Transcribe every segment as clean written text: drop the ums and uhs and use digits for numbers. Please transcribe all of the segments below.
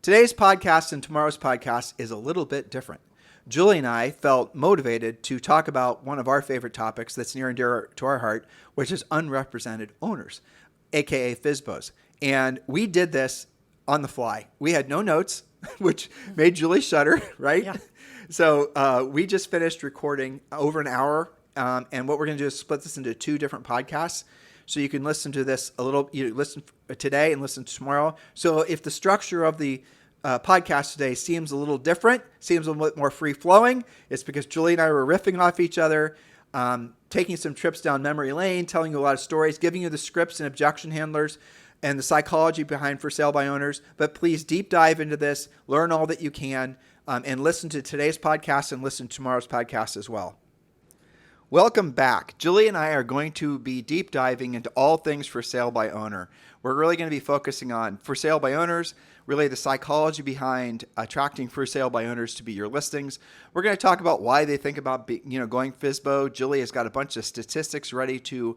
Today's podcast and tomorrow's podcast is a little bit different. Julie and I felt motivated to talk about one of our favorite topics that's near and dear to our heart, which is unrepresented owners, aka FSBOs. And we did this on the fly. We had no notes, which made Julie shudder, right? Yeah. So we just finished recording over an hour. And what we're going to do is split this into two different podcasts. So you can listen to this you listen today and listen tomorrow. So if the structure of the podcast today seems a little different, seems a little bit more free-flowing, it's because Julie and I were riffing off each other, taking some trips down memory lane, telling you a lot of stories, giving you the scripts and objection handlers and the psychology behind for sale by owners. But please deep dive into this, learn all that you can, and listen to today's podcast and listen to tomorrow's podcast as well. Welcome back. Julie and I are going to be deep diving into all things for sale by owner. We're really going to be focusing on for sale by owners, really the psychology behind attracting for sale by owners to be your listings. We're going to talk about why they think about going FSBO. Julie has got a bunch of statistics ready to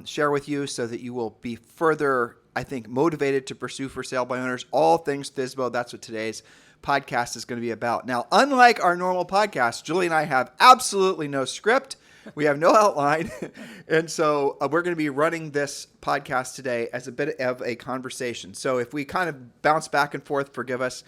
share with you so that you will be further, I think, motivated to pursue for sale by owners. All things FSBO. That's what today's podcast is going to be about. Now, unlike our normal podcast, Julie and I have absolutely no script. We have no outline. And so we're going to be running this podcast today as a bit of a conversation. So if we kind of bounce back and forth, forgive us.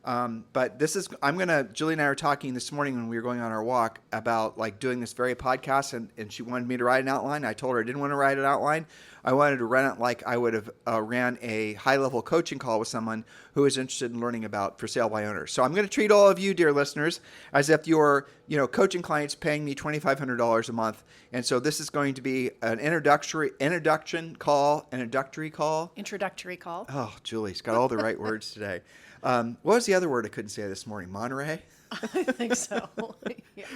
But Julie and I were talking this morning when we were going on our walk about doing this very podcast, and she wanted me to write an outline. I told her I didn't want to write an outline. I wanted to run it like I would have ran a high-level coaching call with someone who is interested in learning about for sale by owners. So I'm going to treat all of you, dear listeners, as if you're, coaching clients paying me $2,500 a month. And so this is going to be an introductory call. Oh, Julie's got all the right words today. What was the other word I couldn't say this morning? Monterey? I think so. Yeah.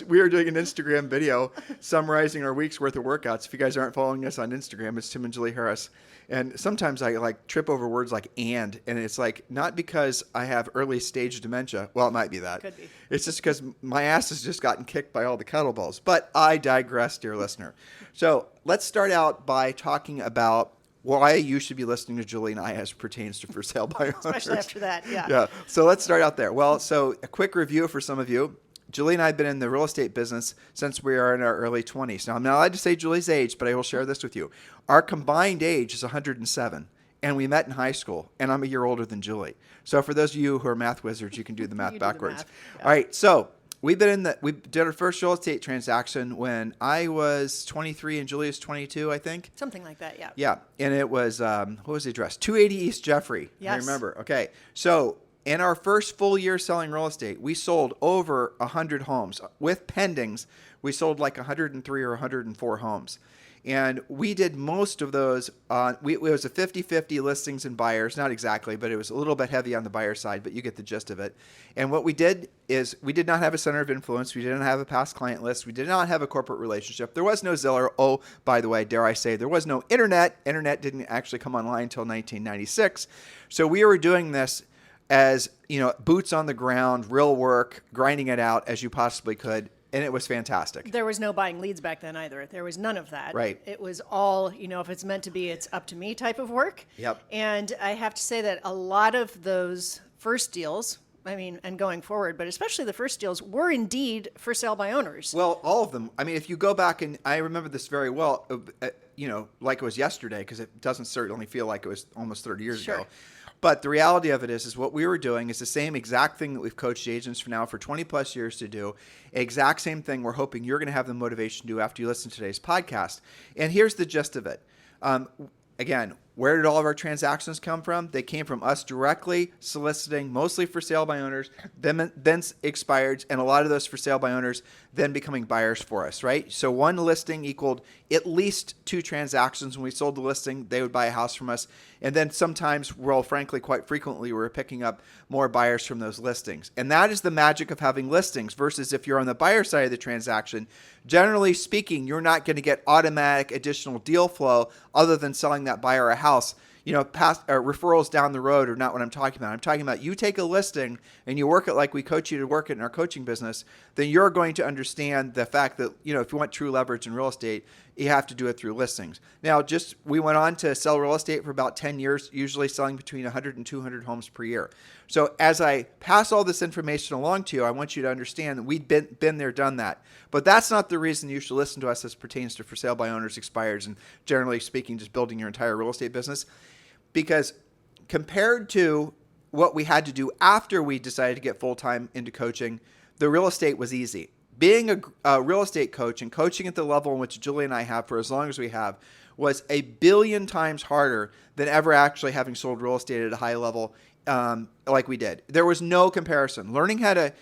We were doing an Instagram video summarizing our week's worth of workouts. If you guys aren't following us on Instagram, it's Tim and Julie Harris. And sometimes I trip over words like and it's not because I have early stage dementia. Well, it might be that. Could be. It's just because my ass has just gotten kicked by all the kettlebells. But I digress, dear listener. So let's start out by talking about why you should be listening to Julie and I as pertains to for sale by owners. Especially after that, yeah. Yeah. So let's start out there. Well, so a quick review for some of you. Julie and I have been in the real estate business since we are in our early 20s. Now, I'm not allowed to say Julie's age, but I will share this with you. Our combined age is 107, and we met in high school, and I'm a year older than Julie. So for those of you who are math wizards, you can do the math backwards. Yeah. All right. So we did our first real estate transaction when I was 23 and Julie was 22, I think. Something like that, yeah. Yeah. And it was, what was the address? 280 East Jeffrey. Yes. I remember. Okay. So in our first full year selling real estate, we sold over 100 homes. With pendings, we sold 103 or 104 homes. And we did most of those it was a 50-50 listings and buyers. Not exactly, but it was a little bit heavy on the buyer side, but you get the gist of it. And what we did is we did not have a center of influence. We didn't have a past client list. We did not have a corporate relationship. There was no Zillow. Oh, by the way, dare I say, there was no internet. Internet didn't actually come online until 1996. So we were doing this as, boots on the ground, real work, grinding it out as you possibly could. And it was fantastic. There was no buying leads back then either. There was none of that. Right. It was all, if it's meant to be, it's up to me type of work. Yep. And I have to say that a lot of those first deals, and going forward, but especially the first deals, were indeed for sale by owners. Well, all of them. If you go back, and I remember this very well, like it was yesterday, because it doesn't certainly feel like it was almost 30 years ago. But the reality of it is what we were doing is the same exact thing that we've coached agents for 20 plus years to do. Exact same thing we're hoping you're going to have the motivation to do after you listen to today's podcast. And here's the gist of it. Again, where did all of our transactions come from? They came from us directly soliciting, mostly for sale by owners, then expired, and a lot of those for sale by owners then becoming buyers for us, right? So one listing equaled at least 2 transactions. When we sold the listing, they would buy a house from us. And then sometimes, well, frankly, quite frequently, we were picking up more buyers from those listings. And that is the magic of having listings versus if you're on the buyer side of the transaction. Generally speaking, you're not going to get automatic additional deal flow other than selling that buyer a house. Past referrals down the road are not what I'm talking about. I'm talking about you take a listing and you work it like we coach you to work it in our coaching business, then you're going to understand the fact that, if you want true leverage in real estate, You have to do it through listings. Now, we went on to sell real estate for about 10 years, usually selling between 100 and 200 homes per year. So as I pass all this information along to you, I want you to understand that we've been there, done that. But that's not the reason you should listen to us as pertains to for sale by owners, expireds, and generally speaking, just building your entire real estate business. Because compared to what we had to do after we decided to get full-time into coaching, the real estate was easy. Being a real estate coach and coaching at the level in which Julie and I have for as long as we have was a billion times harder than ever actually having sold real estate at a high level like we did. There was no comparison. Learning how to,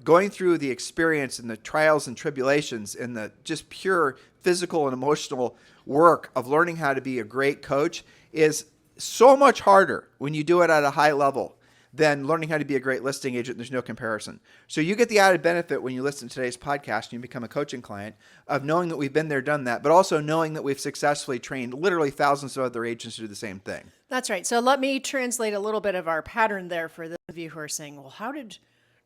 going through the experience and the trials and tribulations and the just pure physical and emotional work of learning how to be a great coach is so much harder when you do it at a high level than learning how to be a great listing agent. There's no comparison. So you get the added benefit when you listen to today's podcast and you become a coaching client of knowing that we've been there, done that, but also knowing that we've successfully trained literally thousands of other agents to do the same thing. That's right. So let me translate a little bit of our pattern there for those of you who are saying, well, how did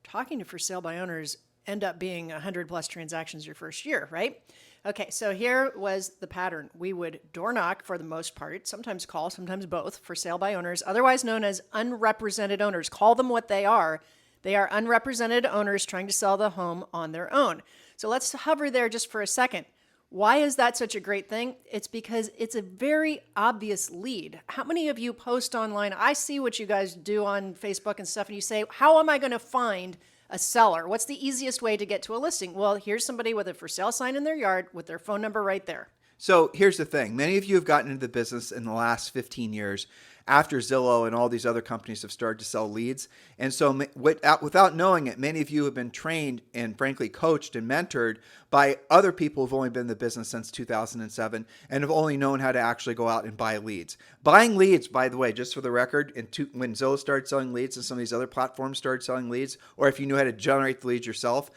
talking to for sale by owners end up being 100 plus transactions your first year, right? Okay, so here was the pattern. We would door knock for the most part, sometimes call, sometimes both, for sale by owners, otherwise known as unrepresented owners. Call them what they are. They are unrepresented owners trying to sell the home on their own. So let's hover there just for a second. Why is that such a great thing? It's because it's a very obvious lead. How many of you post online? I see what you guys do on Facebook and stuff, and you say, how am I going to find a seller? What's the easiest way to get to a listing? Well, here's somebody with a for sale sign in their yard with their phone number right there. So here's the thing. Many of you have gotten into the business in the last 15 years after Zillow and all these other companies have started to sell leads. And so without knowing it, many of you have been trained and frankly coached and mentored by other people who've only been in the business since 2007 and have only known how to actually go out and buy leads. Buying leads, by the way, just for the record, when Zillow started selling leads and some of these other platforms started selling leads, or if you knew how to generate the leads yourself,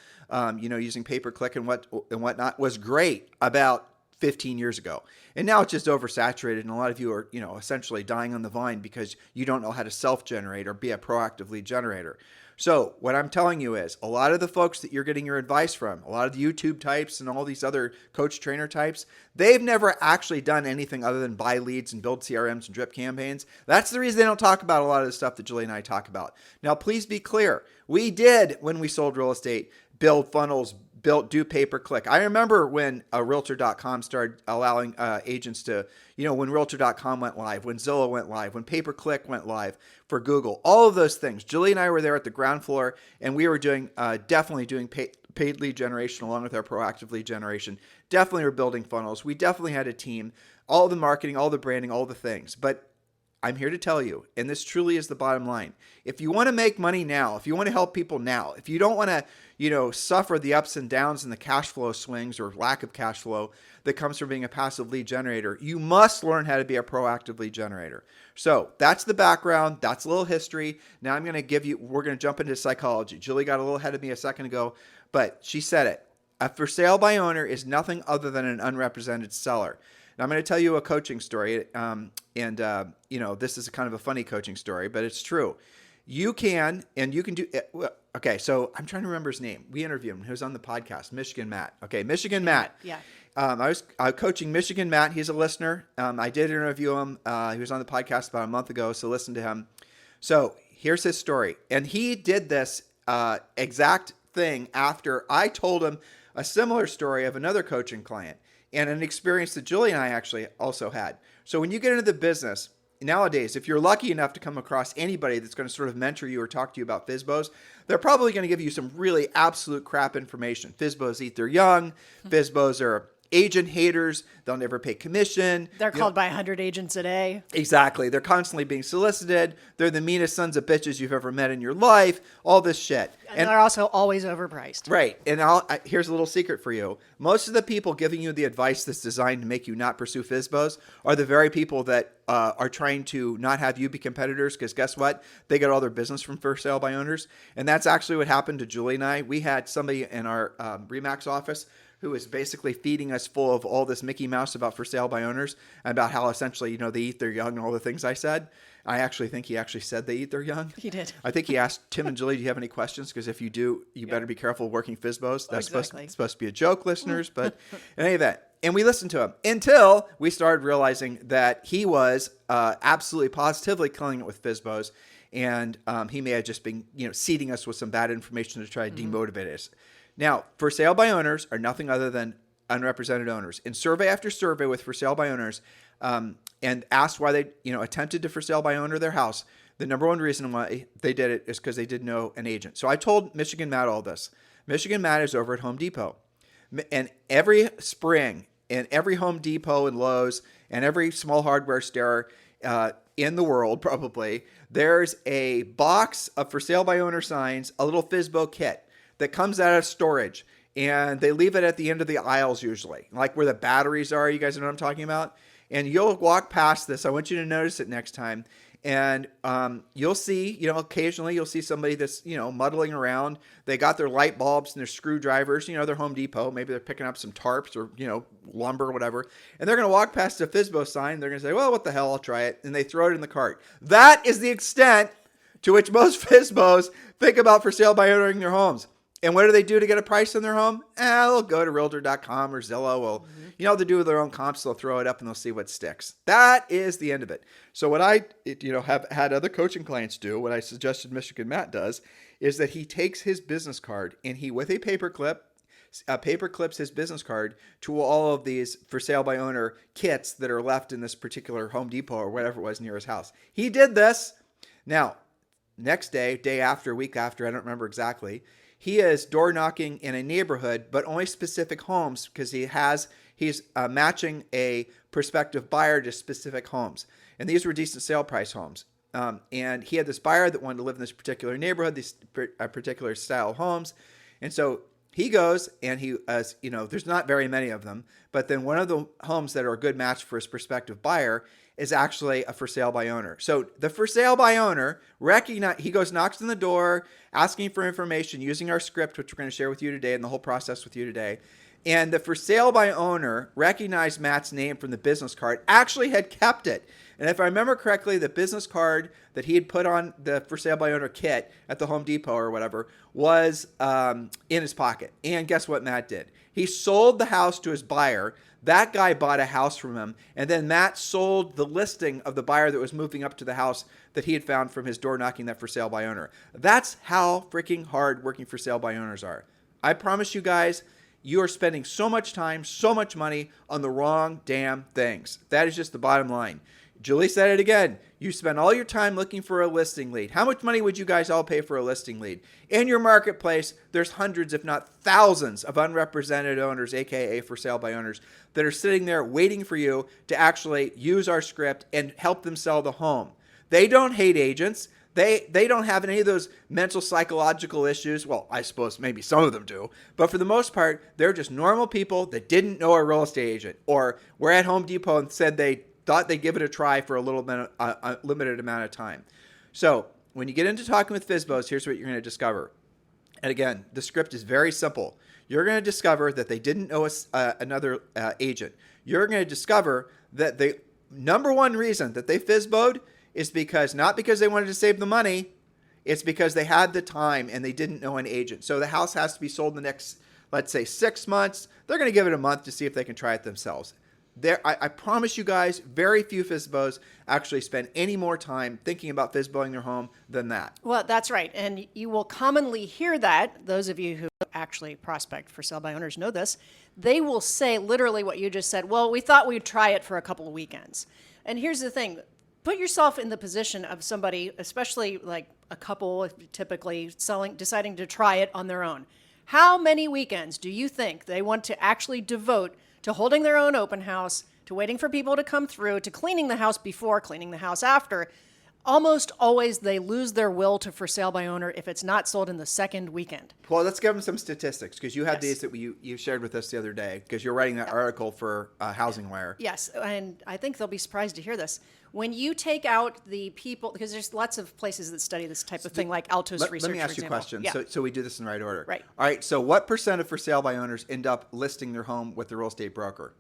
using pay-per-click and whatnot, was great about 15 years ago. And now it's just oversaturated, and a lot of you are, essentially dying on the vine because you don't know how to self-generate or be a proactive lead generator. So what I'm telling you is a lot of the folks that you're getting your advice from, a lot of the YouTube types and all these other coach trainer types, they've never actually done anything other than buy leads and build CRMs and drip campaigns. That's the reason they don't talk about a lot of the stuff that Julie and I talk about. Now, please be clear. We did, when we sold real estate, build funnels, do pay-per-click. I remember when Realtor.com started allowing agents to, when Realtor.com went live, when Zillow went live, when pay-per-click went live for Google, all of those things. Julie and I were there at the ground floor, and we were definitely doing paid lead generation along with our proactive lead generation. Definitely were building funnels. We definitely had a team, all the marketing, all the branding, all the things. But I'm here to tell you, and this truly is the bottom line. If you want to make money now, if you want to help people now, if you don't want to, suffer the ups and downs and the cash flow swings or lack of cash flow that comes from being a passive lead generator, you must learn how to be a proactive lead generator. So that's the background. That's a little history. Now we're going to jump into psychology. Julie got a little ahead of me a second ago, but she said it. A for sale by owner is nothing other than an unrepresented seller. Now I'm going to tell you a coaching story, this is kind of a funny coaching story, but it's true. You can do. Okay, so I'm trying to remember his name. We interviewed him. He was on the podcast, Michigan Matt. Okay, Michigan Matt. Yeah. I was coaching Michigan Matt. He's a listener. I did interview him. He was on the podcast about a month ago, so listen to him. So here's his story, and he did this exact thing after I told him a similar story of another coaching client and an experience that Julie and I actually also had. So when you get into the business, nowadays, if you're lucky enough to come across anybody that's going to sort of mentor you or talk to you about FSBOs, they're probably going to give you some really absolute crap information. FSBOs eat their young. FSBOs are agent haters. They'll never pay commission. They're called by 100 agents a day. Exactly. They're constantly being solicited. They're the meanest sons of bitches you've ever met in your life. All this shit. And they're also always overpriced. Right. And here's a little secret for you. Most of the people giving you the advice that's designed to make you not pursue FSBOs are the very people that are trying to not have you be competitors, because guess what? They get all their business from for sale by owners. And that's actually what happened to Julie and I. We had somebody in our RE/MAX office who was basically feeding us full of all this Mickey Mouse about for sale by owners, and about how essentially, they eat their young and all the things I said. I actually think he actually said they eat their young. He did. I think he asked Tim and Julie, do you have any questions? Because if you do, you better be careful working FSBOs. That's exactly. supposed to be a joke, listeners. But in any event, And we listened to him until we started realizing that he was absolutely positively killing it with FSBOs. And he may have just been, seeding us with some bad information to try to demotivate us. Now, for sale by owners are nothing other than unrepresented owners. In survey after survey with for sale by owners, and asked why they, attempted to for sale by owner their house, the number one reason why they did it is because they didn't know an agent. So I told Michigan Matt all this. Michigan Matt is over at Home Depot. And every spring, in every Home Depot and Lowe's and every small hardware store in the world, probably, there's a box of for sale by owner signs, a little FSBO kit that comes out of storage. And they leave it at the end of the aisles usually, like where the batteries are. You guys know what I'm talking about? And you'll walk past this. I want you to notice it next time. And you'll see, occasionally you'll see somebody that's, muddling around. They got their light bulbs and their screwdrivers, they're Home Depot. Maybe they're picking up some tarps or, lumber or whatever. And they're going to walk past the FSBO sign. They're going to say, well, what the hell? I'll try it. And they throw it in the cart. That is the extent to which most FSBOs think about for sale by owning their homes. And what do they do to get a price on their home? They'll go to realtor.com or Zillow. Well, they'll do their own comps. They'll throw it up and they'll see what sticks. That is the end of it. So what I, have had other coaching clients do, what I suggested Michigan Matt does, is that he takes his business card and he, with a paper clips his business card to all of these for sale by owner kits that are left in this particular Home Depot or whatever it was near his house. He did this. Now, next day, day after, week after, I don't remember exactly, he is door knocking in a neighborhood, but only specific homes because he's matching a prospective buyer to specific homes. And these were decent sale price homes. And he had this buyer that wanted to live in this particular neighborhood, these particular style homes. And so he goes and there's not very many of them, but then one of the homes that are a good match for his prospective buyer is actually a for sale by owner. So the for sale by owner he goes, knocks on the door, asking for information using our script, which we're going to share with you today and the whole process with you today. And the for sale by owner recognized Matt's name from the business card, actually had kept it. And if I remember correctly, the business card that he had put on the for sale by owner kit at the Home Depot or whatever was in his pocket. And guess what Matt did? He sold the house to his buyer. That guy bought a house from him. And then Matt sold the listing of the buyer that was moving up to the house that he had found from his door knocking that for sale by owner. That's how freaking hard working for sale by owners are. I promise you guys, you are spending so much time, so much money on the wrong damn things. That is just the bottom line. Julie said it again. You spend all your time looking for a listing lead. How much money would you guys all pay for a listing lead? In your marketplace, there's hundreds, if not thousands, of unrepresented owners, aka for sale by owners, that are sitting there waiting for you to actually use our script and help them sell the home. They don't hate agents. They don't have any of those mental psychological issues. Well, I suppose maybe some of them do. But for the most part, they're just normal people that didn't know a real estate agent or were at Home Depot and said they thought they'd give it a try for a limited amount of time. So when you get into talking with FSBOs, here's what you're going to discover. And again, the script is very simple. You're going to discover that they didn't know another agent. You're going to discover that the number one reason that they FSBO'd is not because they wanted to save the money. It's because they had the time and they didn't know an agent. So the house has to be sold in the next, let's say, 6 months. They're going to give it a month to see if they can try it themselves. I promise you guys, very few FSBOs actually spend any more time thinking about FSBOing their home than that. Well, that's right. And you will commonly hear that. Those of you who actually prospect for sale by owners know this. They will say literally what you just said. Well, we thought we'd try it for a couple of weekends. And here's the thing. Put yourself in the position of somebody, especially like a couple typically deciding to try it on their own. How many weekends do you think they want to actually devote to holding their own open house, to waiting for people to come through, to cleaning the house before, cleaning the house after? Almost always they lose their will to for sale by owner if it's not sold in the second weekend. Well, let's give them some statistics because you had these that you shared with us the other day because you're writing that article for Housing Wire. Yes, and I think they'll be surprised to hear this. When you take out the people, because there's lots of places that study this type of thing, like Altos Research, let me ask you a question. Yeah. So we do this in the right order. Right. All right. So what % of for sale by owners end up listing their home with the real estate broker?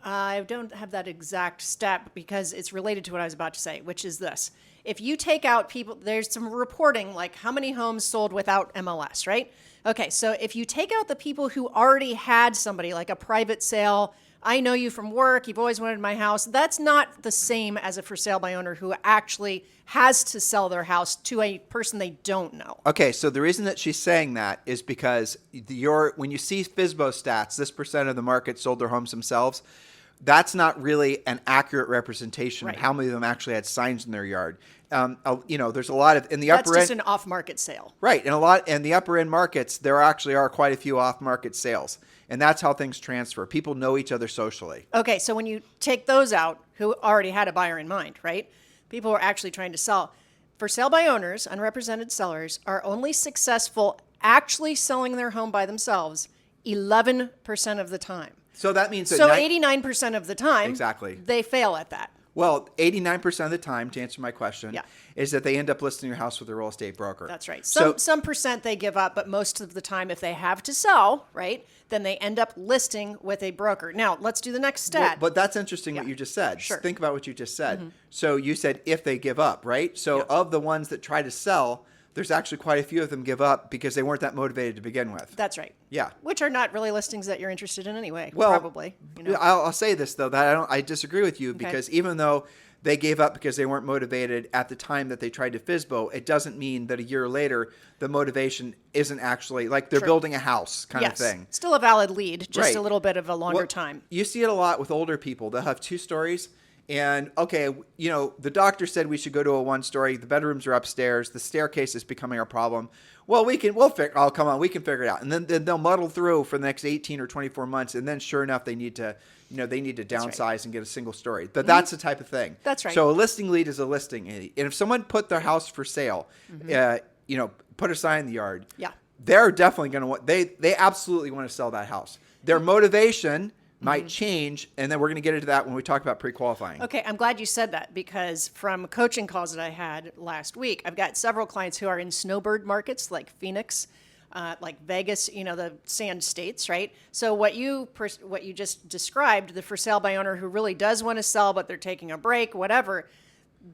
I don't have that exact stat because it's related to what I was about to say, which is this. If you take out people, there's some reporting like how many homes sold without MLS, right? Okay, so if you take out the people who already had somebody like a private sale, I know you from work, you've always wanted my house, that's not the same as a for sale by owner who actually has to sell their house to a person they don't know. Okay, so the reason that she's saying that is because when you see FSBO stats, this percent of the market sold their homes themselves, that's not really an accurate representation Right. of how many of them actually had signs in their yard. There's a lot of in the upper That's just end, an off-market sale. right? And in the upper end markets, there actually are quite a few off-market sales, and that's how things transfer. People know each other socially. Okay, so when you take those out, who already had a buyer in mind, right? People who are actually trying to sell. For sale by owners, unrepresented sellers are only successful actually selling their home by themselves 11% of the time. So that means that So 89% of the time, Exactly. they fail at that. Well, 89% of the time, to answer my question, Yeah. is that they end up listing your house with a real estate broker. That's right. So Some percent they give up, but most of the time, if they have to sell, right, then they end up listing with a broker. Now, let's do the next stat. But that's interesting what you just said. Sure. Think about what you just said. So you said if they give up, right? So of the ones that try to sell, there's actually quite a few of them give up because they weren't that motivated to begin with. That's right. Yeah. Which are not really listings that you're interested in anyway, Well, probably. You know? I'll say this though, that I disagree with you because even though they gave up because they weren't motivated at the time that they tried to FSBO, it doesn't mean that a year later the motivation isn't actually like they're building a house kind of thing. Still a valid lead, just Right. a little bit of a longer Well, time. You see it a lot with older people. They'll have 2 stories. And okay, the doctor said we should go to a 1-story. The bedrooms are upstairs. The staircase is becoming our problem. Well, we can figure it out. And then they'll muddle through for the next 18 or 24 months. And then sure enough, they need to downsize and get a single story. But that's the type of thing. That's right. So a listing lead is a listing lead. And if someone put their house for sale, put a sign in the yard. Yeah. They're definitely going to want, they absolutely want to sell that house. Their motivation might change, and then we're going to get into that when we talk about pre-qualifying. Okay, I'm glad you said that because from coaching calls that I had last week, I've got several clients who are in snowbird markets like Phoenix, like Vegas, the sand states, right? So what you just described, the for sale by owner who really does want to sell, but they're taking a break, whatever,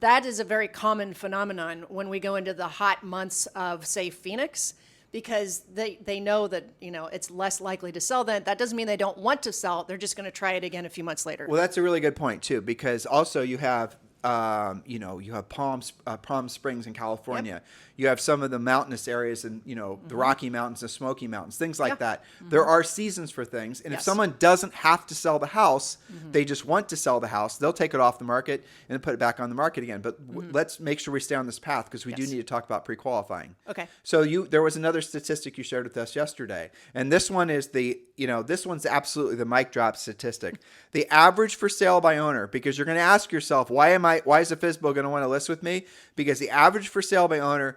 that is a very common phenomenon when we go into the hot months of, say, Phoenix, because they know that, it's less likely to sell then. That doesn't mean they don't want to sell. They're just going to try it again a few months later. Well, that's a really good point too, because also you have, you have Palm Springs in California. Yep. You have some of the mountainous areas in, the Rocky Mountains, the Smoky Mountains, things like that. There are seasons for things. And if someone doesn't have to sell the house, they just want to sell the house, they'll take it off the market and put it back on the market again. But let's make sure we stay on this path because we do need to talk about pre-qualifying. Okay. So there was another statistic you shared with us yesterday. And this one is this one's absolutely the mic drop statistic. The average for sale by owner, because you're going to ask yourself, why is a FSBO going to want to list with me? Because the average for sale by owner,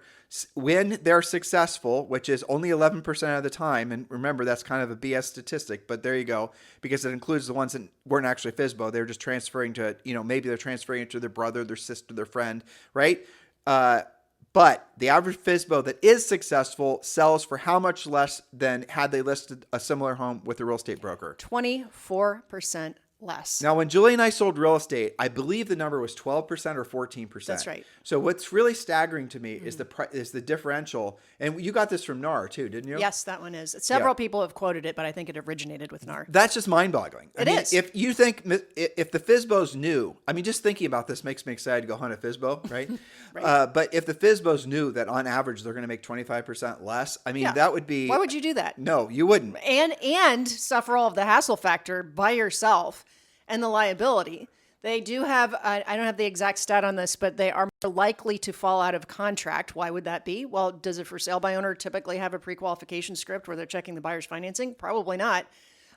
when they're successful, which is only 11% of the time, and remember that's kind of a BS statistic, but there you go, because it includes the ones that weren't actually FSBO. They're just transferring to, maybe they're transferring it to their brother, their sister, their friend, right? But the average FSBO that is successful sells for how much less than had they listed a similar home with a real estate broker? 24% less. Now, when Julie and I sold real estate, I believe the number was 12% or 14%. That's right. So what's really staggering to me is the differential. And you got this from NAR too, didn't you? Yes, that one is. Several people have quoted it, but I think it originated with NAR. That's just mind-boggling. It is. If you think, if the FSBOs knew, just thinking about this makes me excited to go hunt a FSBO, right? Right. But if the FSBOs knew that on average they're going to make 25% less, that would be... Why would you do that? No, you wouldn't. And suffer all of the hassle factor by yourself and the liability. They do have, I don't have the exact stat on this, but they are more likely to fall out of contract. Why would that be? Well, does a for sale by owner typically have a pre-qualification script where they're checking the buyer's financing? Probably not.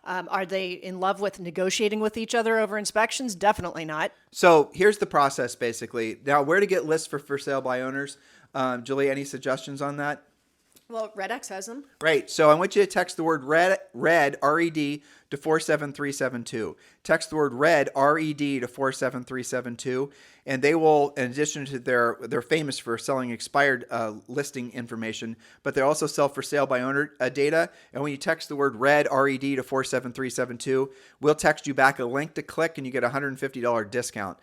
Are they in love with negotiating with each other over inspections? Definitely not. So here's the process basically. Now, where to get lists for sale by owners? Julie, any suggestions on that? Well, RedX has them. Right. So I want you to text the word red, R-E-D, to 47372. Text the word red, R-E-D, to 47372. And they will, in addition to they're famous for selling expired listing information, but they also sell for sale by owner data. And when you text the word red, R-E-D, to 47372, we'll text you back a link to click and you get a $150 discount.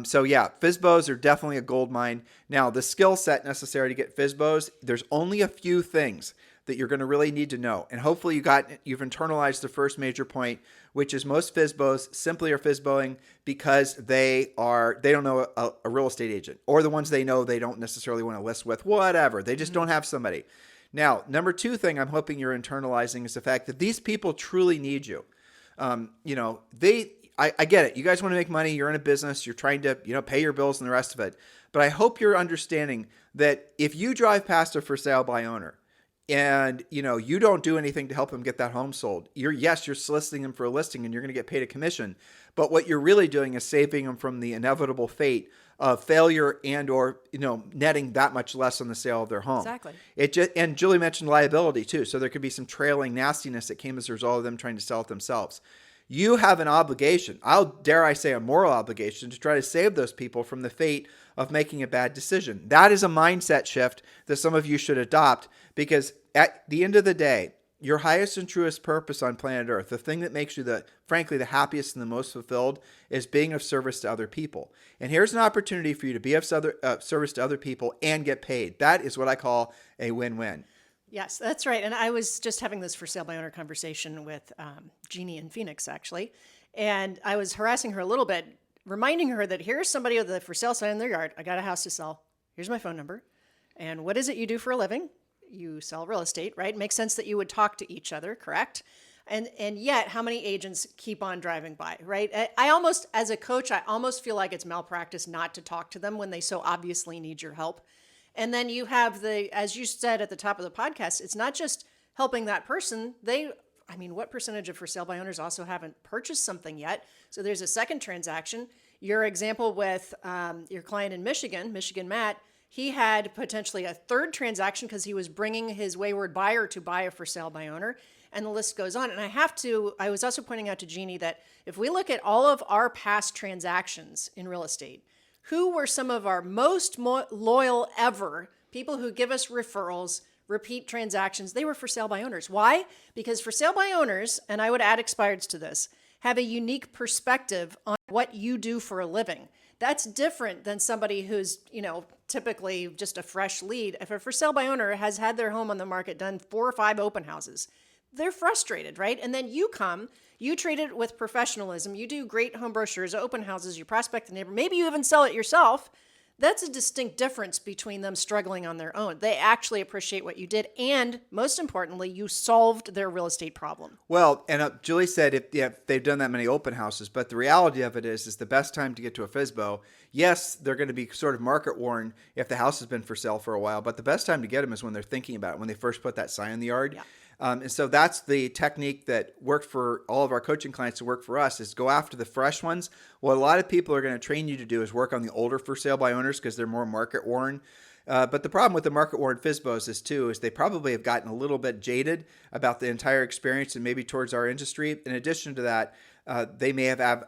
So yeah, FSBOs are definitely a gold mine. Now, the skill set necessary to get FSBOs, there's only a few things that you're going to really need to know. And hopefully you've internalized the first major point, which is most FSBOs simply are FSBOing because they don't know a real estate agent, or the ones they know they don't necessarily want to list with, whatever. They just don't have somebody. Now, number two thing I'm hoping you're internalizing is the fact that these people truly need you. I get it. You guys want to make money. You're in a business. You're trying to, pay your bills and the rest of it. But I hope you're understanding that if you drive past a for sale by owner and, you don't do anything to help them get that home sold, you're soliciting them for a listing and you're going to get paid a commission. But what you're really doing is saving them from the inevitable fate of failure and or, netting that much less on the sale of their home. Exactly. And Julie mentioned liability too. So there could be some trailing nastiness that came as a result of them trying to sell it themselves. You have an obligation, dare I say a moral obligation, to try to save those people from the fate of making a bad decision. That is a mindset shift that some of you should adopt, because at the end of the day, your highest and truest purpose on planet Earth, the thing that makes you frankly the happiest and the most fulfilled, is being of service to other people. And here's an opportunity for you to be of service to other people and get paid. That is what I call a win-win. Yes, that's right. And I was just having this for sale by owner conversation with Jeannie in Phoenix, actually. And I was harassing her a little bit, reminding her that here's somebody with a for sale sign in their yard. I got a house to sell. Here's my phone number. And what is it you do for a living? You sell real estate, right? It makes sense that you would talk to each other, correct? And yet, how many agents keep on driving by, right? As a coach, I almost feel like it's malpractice not to talk to them when they so obviously need your help. And then you have as you said at the top of the podcast, it's not just helping that person. What percentage of for sale by owners also haven't purchased something yet? So there's a second transaction. Your example with your client in Michigan, Matt, he had potentially a third transaction because he was bringing his wayward buyer to buy a for sale by owner. And the list goes on. And I was also pointing out to Jeannie that if we look at all of our past transactions in real estate, who were some of our most loyal ever, people who give us referrals, repeat transactions? They were for sale by owners. Why? Because for sale by owners, and I would add expireds to this, have a unique perspective on what you do for a living. That's different than somebody who's, typically just a fresh lead. If a for sale by owner has had their home on the market, done 4 or 5 open houses, they're frustrated, right? And then you come, you treat it with professionalism. You do great home brochures, open houses, you prospect the neighbor. Maybe you even sell it yourself. That's a distinct difference between them struggling on their own. They actually appreciate what you did. And most importantly, you solved their real estate problem. Well, and Julie said if they've done that many open houses, but the reality of it is the best time to get to a FSBO, yes, they're going to be sort of market worn if the house has been for sale for a while, but the best time to get them is when they're thinking about it, when they first put that sign in the yard. Yeah. And so that's the technique that worked for all of our coaching clients to work for us, is go after the fresh ones. What a lot of people are going to train you to do is work on the older for sale by owners because they're more market worn. But the problem with the market worn FSBOs is they probably have gotten a little bit jaded about the entire experience and maybe towards our industry. In addition to that, they may have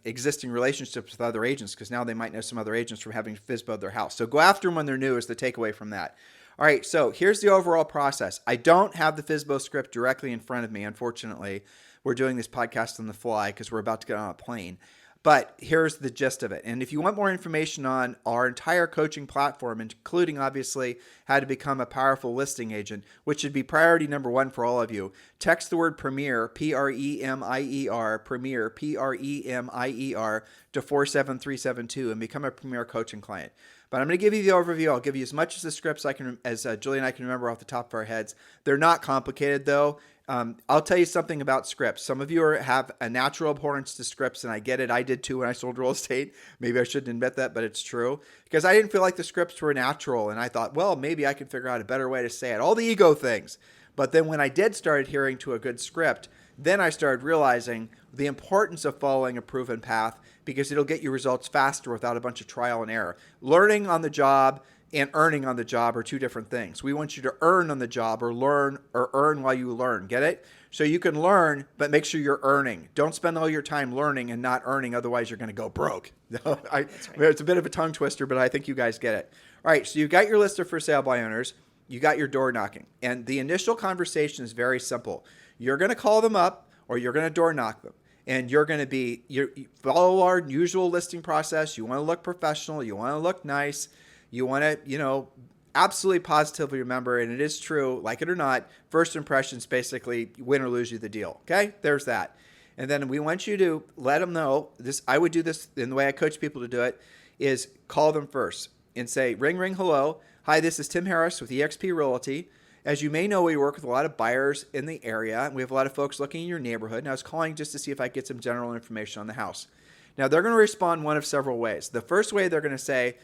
existing relationships with other agents because now they might know some other agents from having FSBO'd their house. So go after them when they're new is the takeaway from that. All right, so here's the overall process. I don't have the FSBO script directly in front of me, unfortunately. We're doing this podcast on the fly because we're about to get on a plane. But here's the gist of it. And if you want more information on our entire coaching platform, including obviously how to become a powerful listing agent, which should be priority number 1 for all of you, text the word Premier, P-R-E-M-I-E-R, Premier, P-R-E-M-I-E-R, to 47372 and become a Premier coaching client. But I'm going to give you the overview. I'll give you as much as the scripts as Julie and I can remember off the top of our heads. They're not complicated, though. I'll tell you something about scripts. Some of you have a natural abhorrence to scripts, and I get it. I did too when I sold real estate. Maybe I shouldn't admit that, but it's true. Because I didn't feel like the scripts were natural, and I thought, well, maybe I can figure out a better way to say it. All the ego things. But then when I did start adhering to a good script, then I started realizing the importance of following a proven path because it'll get you results faster without a bunch of trial and error. Learning on the job and earning on the job are two different things. We want you to earn on the job or learn or earn while you learn. Get it? So you can learn, but make sure you're earning. Don't spend all your time learning and not earning. Otherwise, you're going to go broke. That's right. It's a bit of a tongue twister, but I think you guys get it. All right. So you got your list of for sale by owners. You got your door knocking. And the initial conversation is very simple. You're going to call them up or you're going to door knock them. And you're going to you follow our usual listing process. You want to look professional. You want to look nice. You want to, absolutely positively remember, and it is true, like it or not, first impressions basically win or lose you the deal. Okay? There's that. And then we want you to let them know this. I would do this in the way I coach people to do it is call them first and say, ring, ring, hello. Hi, this is Tim Harris with eXp Realty. As you may know, we work with a lot of buyers in the area, and we have a lot of folks looking in your neighborhood. And I was calling just to see if I could get some general information on the house. Now, they're going to respond one of several ways. The first way they're going to say,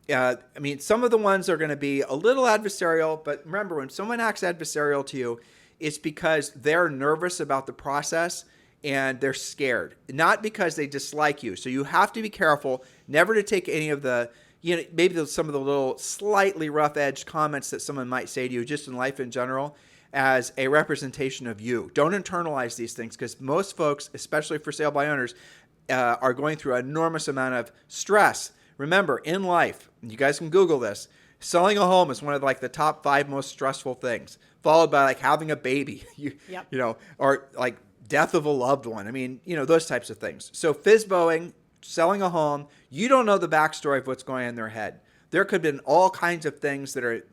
some of the ones are going to be a little adversarial, but remember, when someone acts adversarial to you, it's because they're nervous about the process and they're scared, not because they dislike you. So you have to be careful never to take any of the, maybe some of the little slightly rough-edged comments that someone might say to you just in life in general as a representation of you. Don't internalize these things because most folks, especially for sale by owners, are going through an enormous amount of stress. Remember, in life, you guys can Google this, selling a home is one of the top 5 most stressful things, followed by having a baby, or death of a loved one. Those types of things. So FSBOing, selling a home, you don't know the backstory of what's going on in their head. There could have been all kinds of things that are,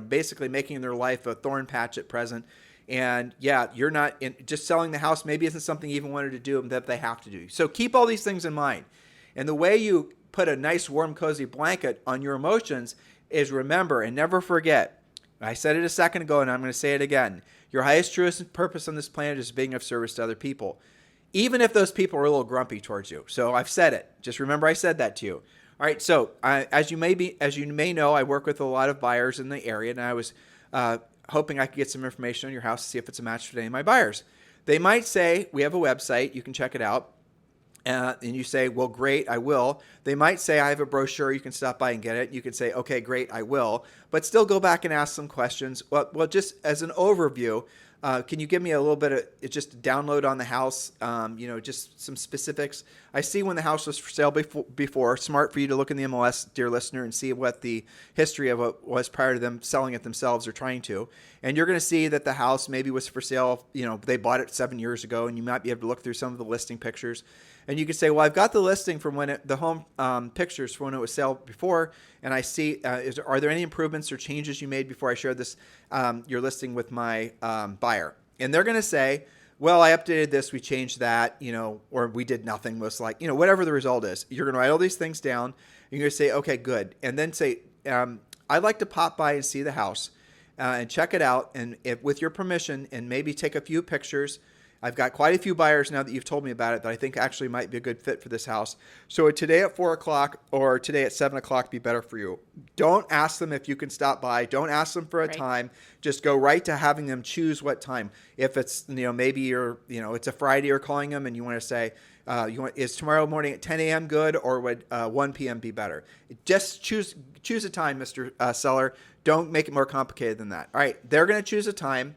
basically making their life a thorn patch at present. And you're not just selling the house. Maybe isn't something you even wanted to do that they have to do. So keep all these things in mind. And the way you put a nice, warm, cozy blanket on your emotions is remember and never forget. I said it a second ago, and I'm going to say it again. Your highest, truest purpose on this planet is being of service to other people, even if those people are a little grumpy towards you. So I've said it. Just remember I said that to you. All right. So as you may know, I work with a lot of buyers in the area, and I was hoping I could get some information on your house to see if it's a match for any of my buyers. They might say, we have a website. You can check it out. And you say, well, great, I will. They might say, I have a brochure. You can stop by and get it. You can say, okay, great, I will. But still go back and ask some questions. Well, just as an overview, can you give me a little bit of just a download on the house, just some specifics? I see when the house was for sale before. Smart for you to look in the MLS, dear listener, and see what the history of it was prior to them selling it themselves or trying to. And you're going to see that the house maybe was for sale. They bought it 7 years ago, and you might be able to look through some of the listing pictures. And you can say, well, I've got the listing from when the home pictures from when it was sold before, and I see, are there any improvements or changes you made before I shared this, your listing with my buyer? And they're going to say, well, I updated this, we changed that, or we did nothing, most whatever the result is. You're going to write all these things down, and you're going to say, okay, good. And then say, I'd like to pop by and see the house and check it out, and with your permission, and maybe take a few pictures. I've got quite a few buyers now that you've told me about it that I think actually might be a good fit for this house. So would today at 4 o'clock or today at 7 o'clock be better for you? Don't ask them if you can stop by. Don't ask them for a time. Just go right to having them choose what time. If it's, maybe it's a Friday you're calling them and you want to say, is tomorrow morning at 10 a.m. good, or would 1 p.m. be better? Just choose a time, Mr. Seller. Don't make it more complicated than that. All right, they're going to choose a time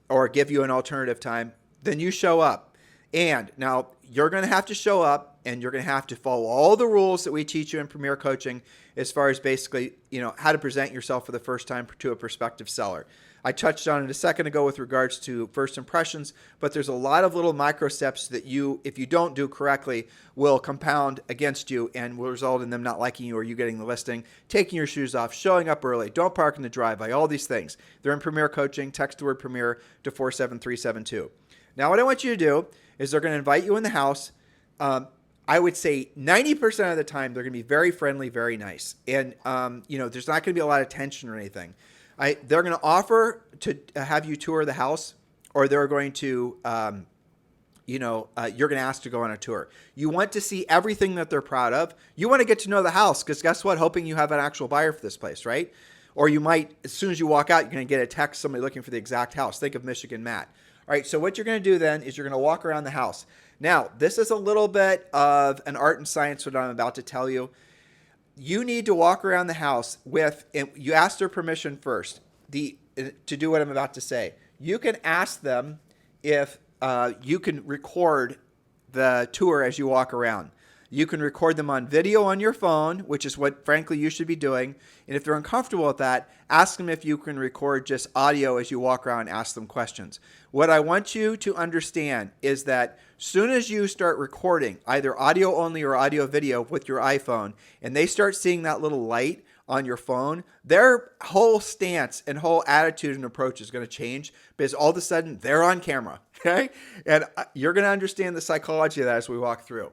or give you an alternative time. Then you show up. And now you're going to have to show up, and you're going to have to follow all the rules that we teach you in Premier Coaching as far as basically, how to present yourself for the first time to a prospective seller. I touched on it a second ago with regards to first impressions, but there's a lot of little micro steps that if you don't do correctly, will compound against you and will result in them not liking you or you getting the listing, taking your shoes off, showing up early, don't park in the driveway, all these things. They're in Premier Coaching. Text the word Premier to 47372. Now, what I want you to do is they're going to invite you in the house. I would say 90% of the time, they're going to be very friendly, very nice. And, there's not going to be a lot of tension or anything. They're going to offer to have you tour the house, or they're going to, you're going to ask to go on a tour. You want to see everything that they're proud of. You want to get to know the house because guess what? Hoping you have an actual buyer for this place, right? Or you might, as soon as you walk out, you're going to get a text, somebody looking for the exact house. Think of Michigan Matt. All right, so what you're going to do then is you're going to walk around the house. Now, this is a little bit of an art and science, what I'm about to tell you. you need to walk around the house with, and you ask their permission first to do what I'm about to say. You can ask them if you can record the tour as you walk around. You can record them on video on your phone, which is what, frankly, you should be doing. And if they're uncomfortable with that, ask them if you can record just audio as you walk around and ask them questions. What I want you to understand is that soon as you start recording, either audio only or audio video with your iPhone, and they start seeing that little light on your phone, their whole stance and whole attitude and approach is going to change because all of a sudden they're on camera, okay? And you're going to understand the psychology of that as we walk through.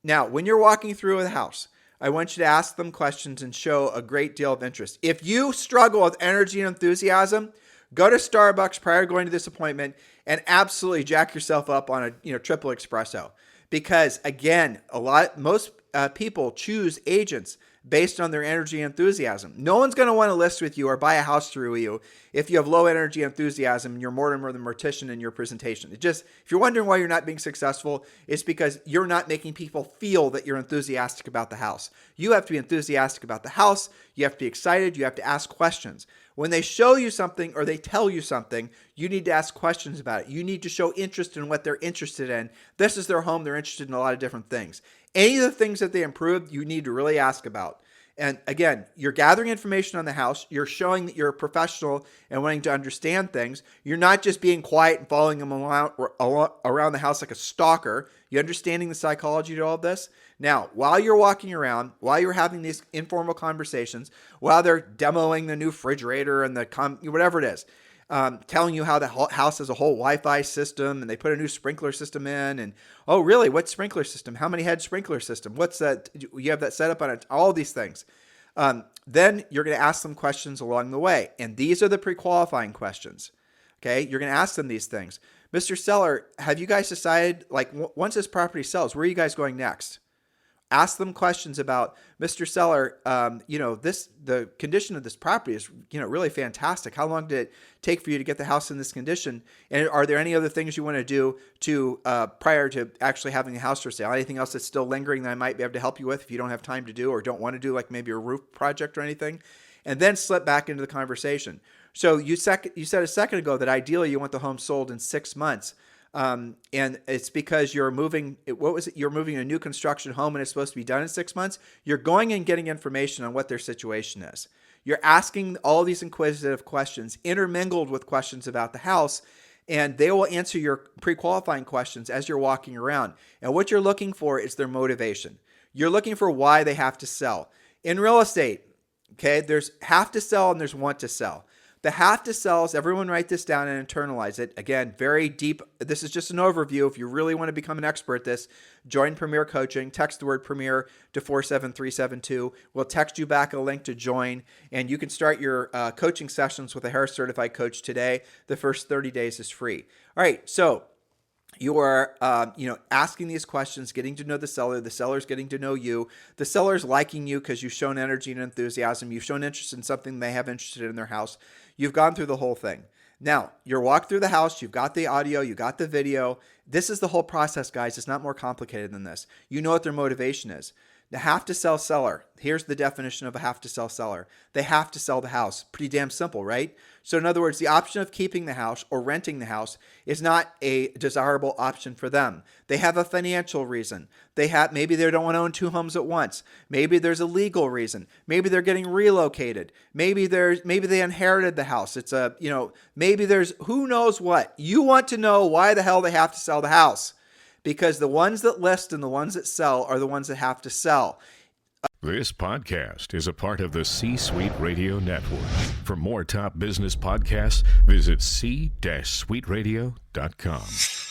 Now, when you're walking through a house, I want you to ask them questions and show a great deal of interest. If you struggle with energy and enthusiasm, go to Starbucks prior to going to this appointment and absolutely jack yourself up on a triple espresso. Because again, most people choose agents based on their energy and enthusiasm. No one's going to want to list with you or buy a house through you if you have low energy and enthusiasm and you're Mortimer the Mortician in your presentation. If you're wondering why you're not being successful, it's because you're not making people feel that you're enthusiastic about the house. You have to be enthusiastic about the house. You have to be excited. You have to ask questions. When they show you something or they tell you something, you need to ask questions about it. You need to show interest in what they're interested in. This is their home. They're interested in a lot of different things. Any of the things that they improved, you need to really ask about. And again, you're gathering information on the house. You're showing that you're a professional and wanting to understand things. You're not just being quiet and following them around the house like a stalker. You're understanding the psychology to all of this. Now, while you're walking around, while you're having these informal conversations, while they're demoing the new refrigerator and whatever it is, telling you how the house has a whole Wi-Fi system and they put a new sprinkler system in, and oh really, what sprinkler system? How many head sprinkler system? What's that? You have that set up on it? All these things. Then you're going to ask them questions along the way, and these are the pre-qualifying questions. Okay, you're going to ask them these things. Mr. Seller, have you guys decided, like, once this property sells, where are you guys going next? Ask them questions about, Mr. Seller, the condition of this property is, really fantastic. How long did it take for you to get the house in this condition? And are there any other things you want to do prior to actually having the house for sale? Anything else that's still lingering that I might be able to help you with if you don't have time to do or don't want to do, like maybe a roof project or anything? And then slip back into the conversation. So you said a second ago that ideally you want the home sold in 6 months. And it's because you're moving, you're moving a new construction home and it's supposed to be done in 6 months. You're going and getting information on what their situation is. You're asking all these inquisitive questions intermingled with questions about the house, and they will answer your pre-qualifying questions as you're walking around. And what you're looking for is their motivation. You're looking for why they have to sell. In real estate, okay, there's have to sell and there's want to sell. The have to sells, everyone write this down and internalize it. Again, very deep. This is just an overview. If you really want to become an expert at this, join Premier Coaching. Text the word Premier to 47372. We'll text you back a link to join, and you can start your coaching sessions with a Harris Certified Coach today. The first 30 days is free. All right, so you are, asking these questions, getting to know the seller's getting to know you, the seller's liking you because you've shown energy and enthusiasm, you've shown interest in something they have interested in their house. You've gone through the whole thing. Now, you're walked through the house, you've got the audio, you got the video. This is the whole process, guys. It's not more complicated than this. You know what their motivation is. The have to sell seller. Here's the definition of a have to sell seller. They have to sell the house. Pretty damn simple, right? So in other words, the option of keeping the house or renting the house is not a desirable option for them. They have a financial reason. Maybe they don't want to own 2 homes at once. Maybe there's a legal reason. Maybe they're getting relocated. Maybe they inherited the house. Maybe there's who knows what. You want to know why the hell they have to sell the house. Because the ones that list and the ones that sell are the ones that have to sell. This podcast is a part of the C-Suite Radio Network. For more top business podcasts, visit c-suiteradio.com.